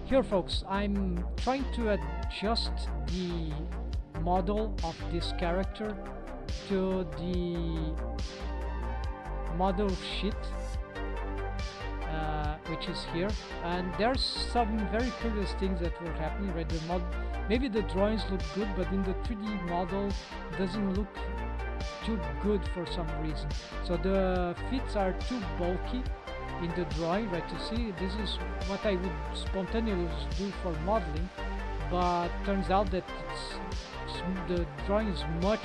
Here folks, I'm trying to adjust the model of this character to the model sheet, which is here, and there's some very curious things that were happening, right? Maybe the drawings look good, but in the 3D model doesn't look too good for some reason. So the feet are too bulky in the drawing, right? You see, this is what I would spontaneously do for modeling, but turns out that the drawing is much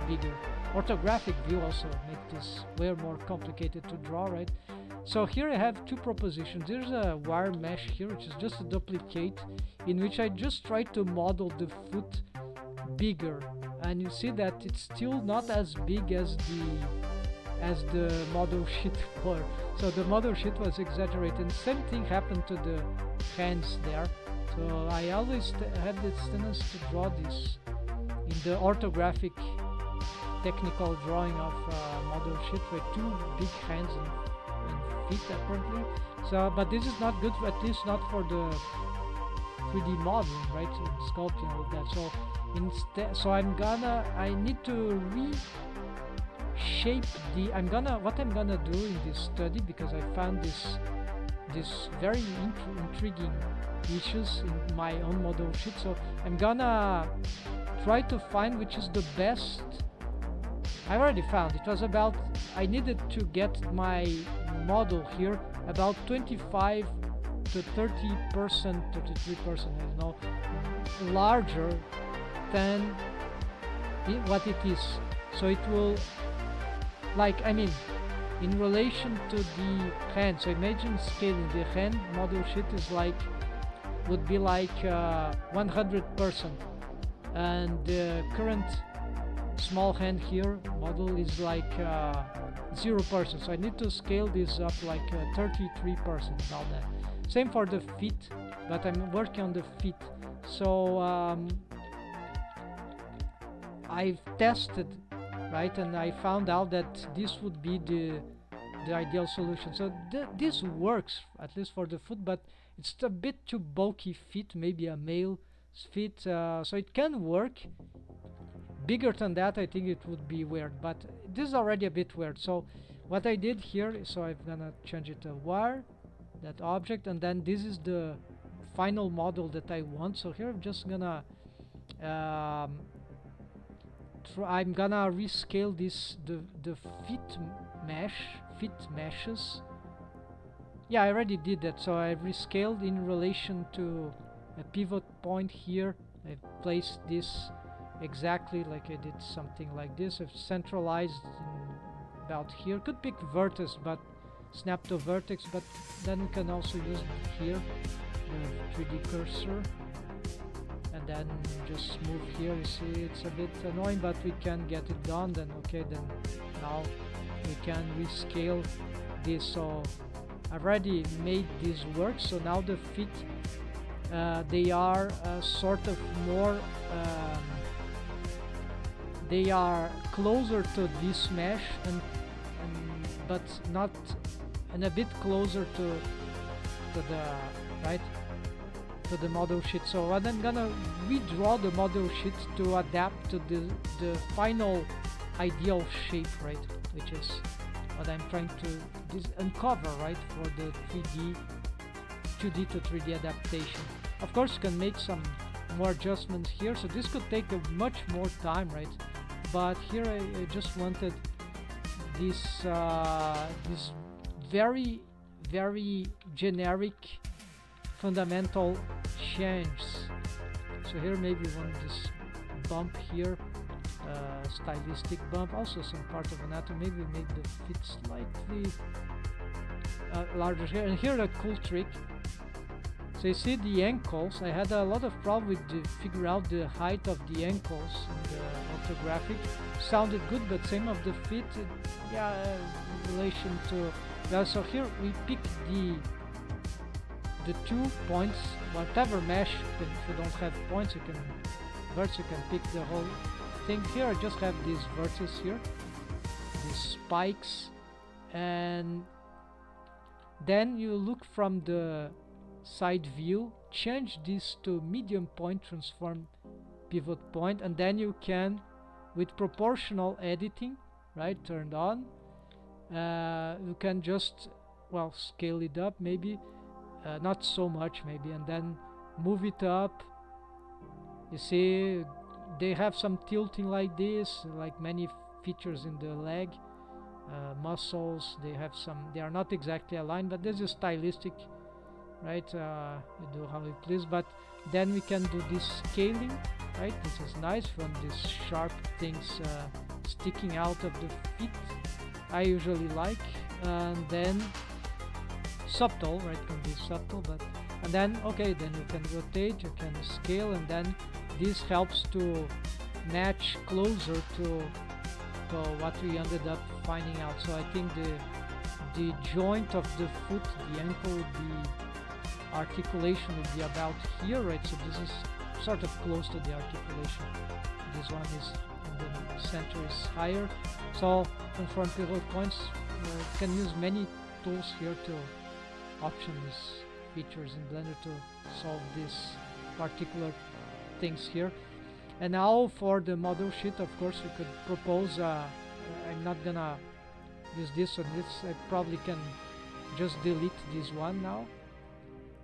bigger. Orthographic view also make this way more complicated to draw, right? So here I have two propositions. There's a wire mesh here, which is just a duplicate, in which I just try to model the foot bigger, and you see that it's still not as big as the model sheet were. So the model sheet was exaggerated. Same thing happened to the hands there. So I always had this tendency to draw this in the orthographic technical drawing of model sheet with two big hands and feet apparently. So, but this is not good, at least not for the 3D modeling, right? Sculpting all that. So instead, I need to reshape what I'm gonna do in this study, because I found this very intriguing issues in my own model sheet. So I'm gonna try to find which is the best. I already found it was about, I needed to get my model here about 25 to 30%, 33%, I don't know, larger than what it is. So it will, like, I mean, in relation to the hand. So imagine scaling the hand model sheet is like, would be like 100%, and the current small hand here model is like 0%. So I need to scale this up like 33% now. That same for the feet, but I'm working on the feet. So I've tested, right, and I found out that this would be the ideal solution. So this works at least for the foot, but it's a bit too bulky feet, maybe a male feet. So it can work. Bigger than that, I think it would be weird, but this is already a bit weird. So what I did here is, so I'm gonna change it to wire, that object, and then this is the final model that I want. So here I'm just gonna I'm gonna rescale this, the feet meshes. Yeah, I already did that. So I rescaled in relation to a pivot point here. I placed this exactly like I did something like this. I've centralized in about here. Could pick vertex, but snap to vertex, but then we can also use here the 3D cursor and then just move here. You see, it's a bit annoying, but we can get it done. Then okay, then now we can rescale this. So I've already made this work. So now the feet, they are sort of more they are closer to this mesh, and but not, and a bit closer to the, right, to the model sheet. So what I'm gonna redraw the model sheet to adapt to the final ideal shape, right, which is what I'm trying to uncover, right, for the 2D to 3D adaptation. Of course, you can make some more adjustments here, so this could take a much more time, right? But here I just wanted this this very generic fundamental change. So here maybe one this bump here, stylistic bump, also some part of anatomy. Maybe make the feet slightly larger here. And here a cool trick. So you see the ankles, I had a lot of problem with figure out the height of the ankles in the orthographic. Sounded good, but same of the feet, yeah, in relation to, well, so here we pick the 2 points, whatever mesh. If you don't have points, you can pick the whole thing. Here I just have these vertices here, these spikes, and then you look from the side view, change this to medium point, transform pivot point, and then you can, with proportional editing, right, turned on, you can just, well, scale it up maybe, not so much maybe, and then move it up. You see they have some tilting like this, like many features in the leg, muscles. They have some, they are not exactly aligned, but this is stylistic, right? You do how you please. But then we can do this scaling, right? This is nice from these sharp things sticking out of the feet. I usually like. And then subtle, right? Can be subtle, but and then okay, then you can rotate, you can scale, and then this helps to match closer to what we ended up finding out. So I think the joint of the foot, the ankle would be, articulation would be about here, right? So this is sort of close to the articulation. This one is in the center is higher. So transform pivot points, can use many tools here to options, features in Blender to solve these particular things here. And now for the model sheet, of course, we could propose, I'm not gonna use this on this, I probably can just delete this one now.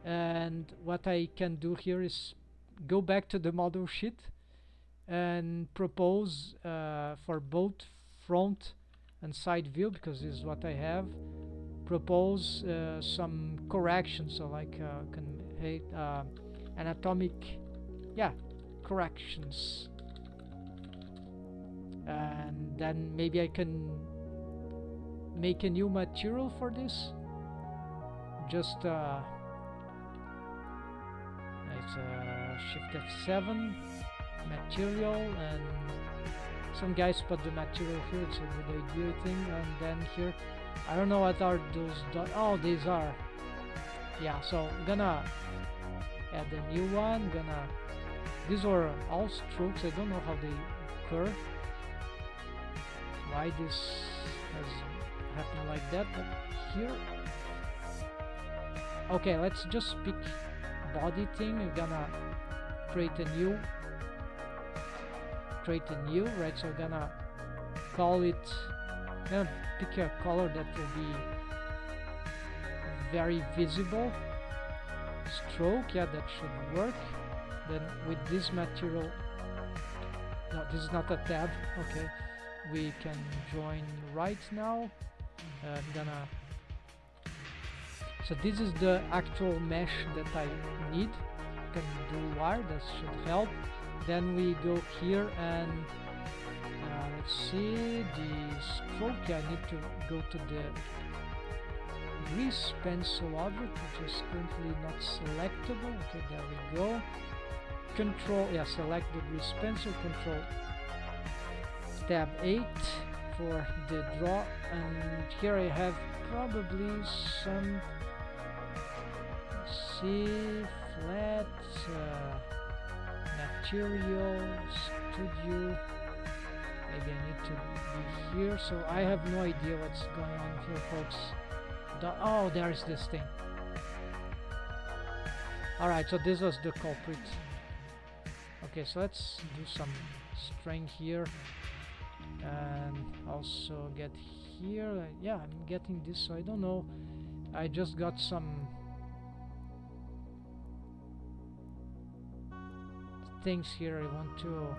And what I can do here is go back to the model sheet and propose for both front and side view, because this is what I have, propose some corrections. So like anatomic, yeah, corrections, and then maybe I can make a new material for this. Just it's Shift F7 material, and some guys put the material here. It's a good idea, I think. And then here, I don't know what are those oh, these are, yeah. So I'm gonna add a new one. These are all strokes. I don't know how they occur, why this has happened like that, but here, okay, let's just pick body thing. We're gonna create a new, right? So we're gonna call it, gonna pick a color that will be very visible. Stroke, yeah, that should work. Then with this material, no, this is not a tab, okay, we can join right now. I'm gonna, so this is the actual mesh that I need. Can do wire, that should help. Then we go here and let's see the stroke. Yeah, I need to go to the grease pencil object, which is currently not selectable. Okay, there we go. Control, yeah, select the grease pencil, control tab 8 for the draw, and here I have probably some, see, flat material studio. Maybe I need to be here, so I have no idea what's going on here, folks. Oh, there's this thing. Alright, so this was the culprit. Okay, so let's do some string here and also get here. Yeah, I'm getting this, so I don't know. I just got some things here I want to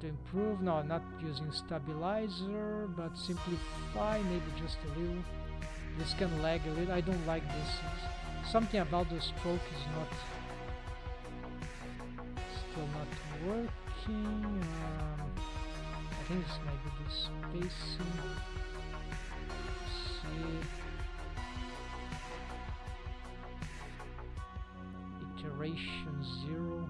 improve. No, I'm not using stabilizer, but simplify, maybe just a little. This can lag a little. I don't like this. Something about the stroke is still not working. I think it's maybe the spacing. Let's see. Iteration 0.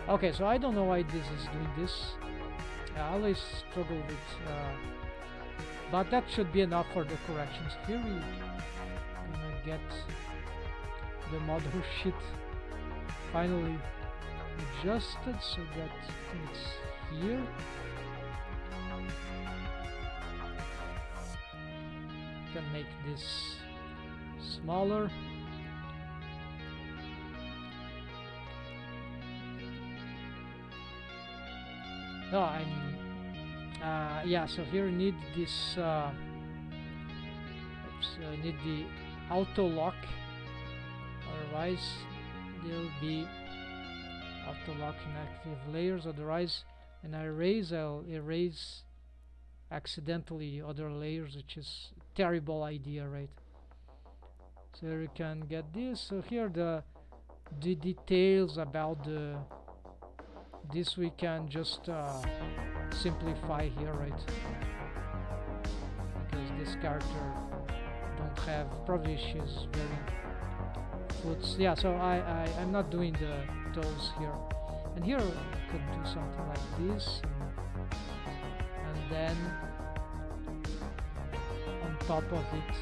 Okay, so I don't know why this is doing this. I always struggle with but that should be enough for the corrections. Here we gonna get the model sheet finally adjusted so that it's here. Can make this smaller. No, yeah, so here I need this oops, I need the auto lock, otherwise there'll be auto lock inactive layers, otherwise when I erase, I'll erase accidentally other layers, which is a terrible idea, right? So here you can get this. So here the details about this we can just simplify here, right? Because this character don't have, probably she's very foots. Yeah, so I'm not doing the toes here. And here I could do something like this, and then on top of it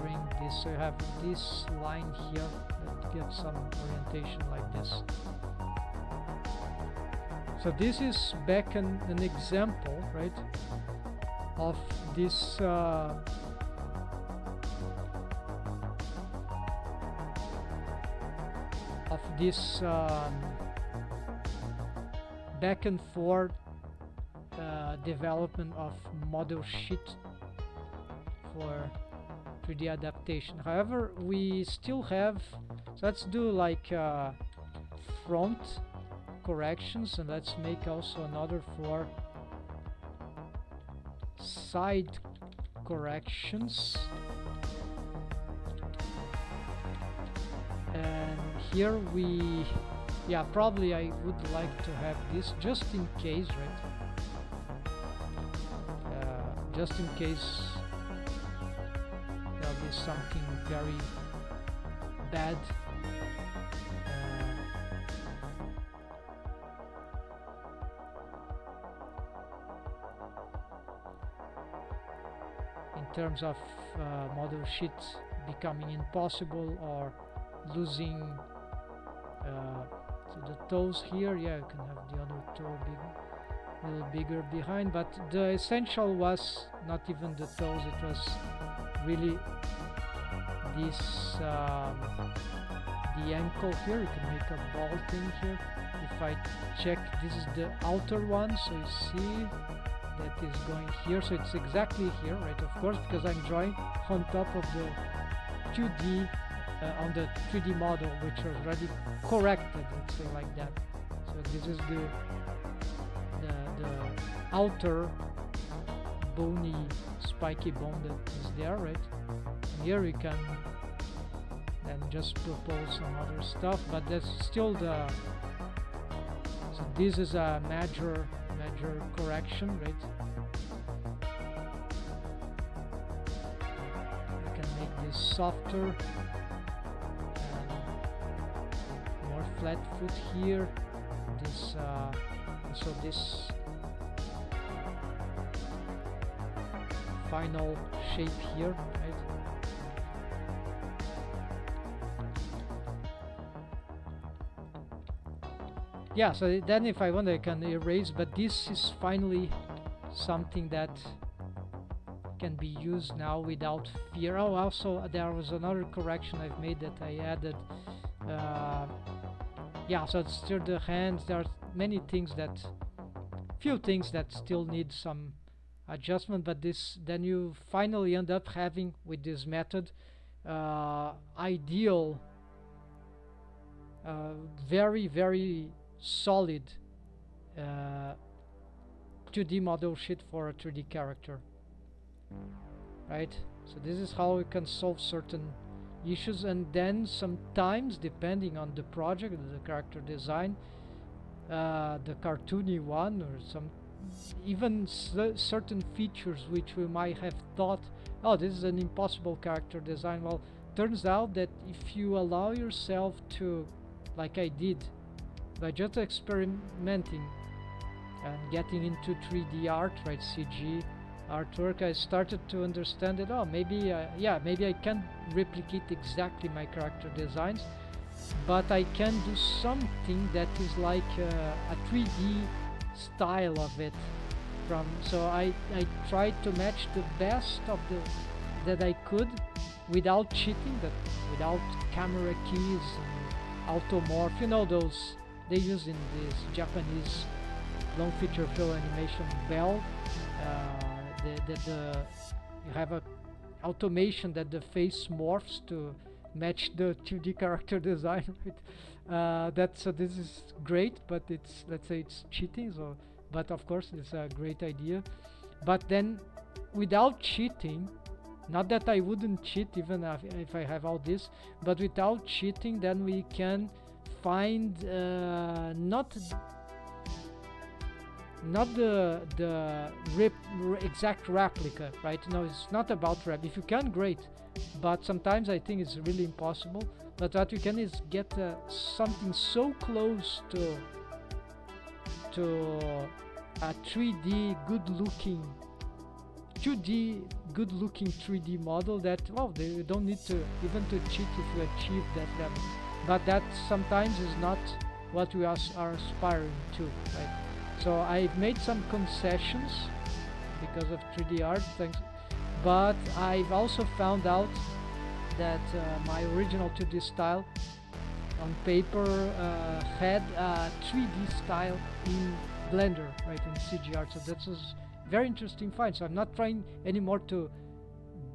bring this, so you have this line here that gives some orientation like this. So this is back an example, right, of this back and forth development of model sheet for 3D adaptation. However, we still have, so let's do like front corrections, and let's make also another for side corrections. And here we, yeah, probably I would like to have this just in case, right? Just in case there'll be something very bad. In terms of model sheet becoming impossible or losing so the toes here, yeah, you can have the other toe a little bigger behind, but the essential was not even the toes, it was really this the ankle here. You can make a ball thing here. If I check, this is the outer one, so you see that is going here, so it's exactly here, right? Of course, because I'm drawing on top of the 2D on the 3D model, which was already corrected, let's say like that. So this is the outer bony spiky bone that is there, right? And here we can then just propose some other stuff, but that's still the, so this is a major correction, right? We can make this softer and more flat foot here. This so this final shape here, right? Yeah, so then if I want, I can erase, but this is finally something that can be used now without fear. Oh, also there was another correction I've made that I added. Yeah, so it's still the hands. There are many things that, few things that still need some adjustment, but this, then you finally end up having with this method ideal, very solid 2D model sheet for a 3D character, right? So this is how we can solve certain issues, and then sometimes, depending on the project, the character design, the cartoony one, or some even certain features which we might have thought, oh, this is an impossible character design, well, turns out that if you allow yourself to, like I did, by just experimenting and getting into 3D art, right, CG artwork, I started to understand that, oh, maybe yeah, maybe I can't replicate exactly my character designs, but I can do something that is like a 3D style of it from. So I tried to match the best of the that I could without cheating, that without camera keys and automorph, you know, those they use in this Japanese long feature fill animation bell. The you have a automation that the face morphs to match the 2D character design, right? That so this is great, but it's, let's say, it's cheating. So, but of course, it's a great idea. But then, without cheating, not that I wouldn't cheat even if I have all this, but without cheating, then we can find not the exact replica, right? No, it's not about if you can, great, but sometimes I think it's really impossible. But what you can is get something so close to a 3D good looking 2D good looking 3D model that, well, you don't need to even to cheat if you achieve that level, but that sometimes is not what we are aspiring to, right? So I've made some concessions because of 3D art, thanks, but I've also found out that my original 2D style on paper had a 3D style in Blender, right, in CG art. So that was very interesting find. So I'm not trying anymore to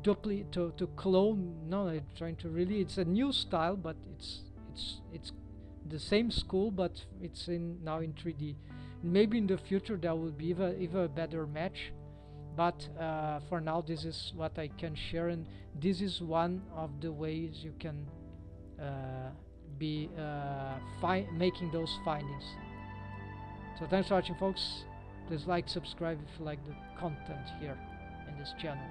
duplicate, to clone. No, I'm trying to really. It's a new style, but it's the same school, but it's now in 3D. Maybe in the future there will be even a better match, but for now this is what I can share, and this is one of the ways you can be making those findings. So thanks for watching, folks. Please like, subscribe if you like the content here in this channel.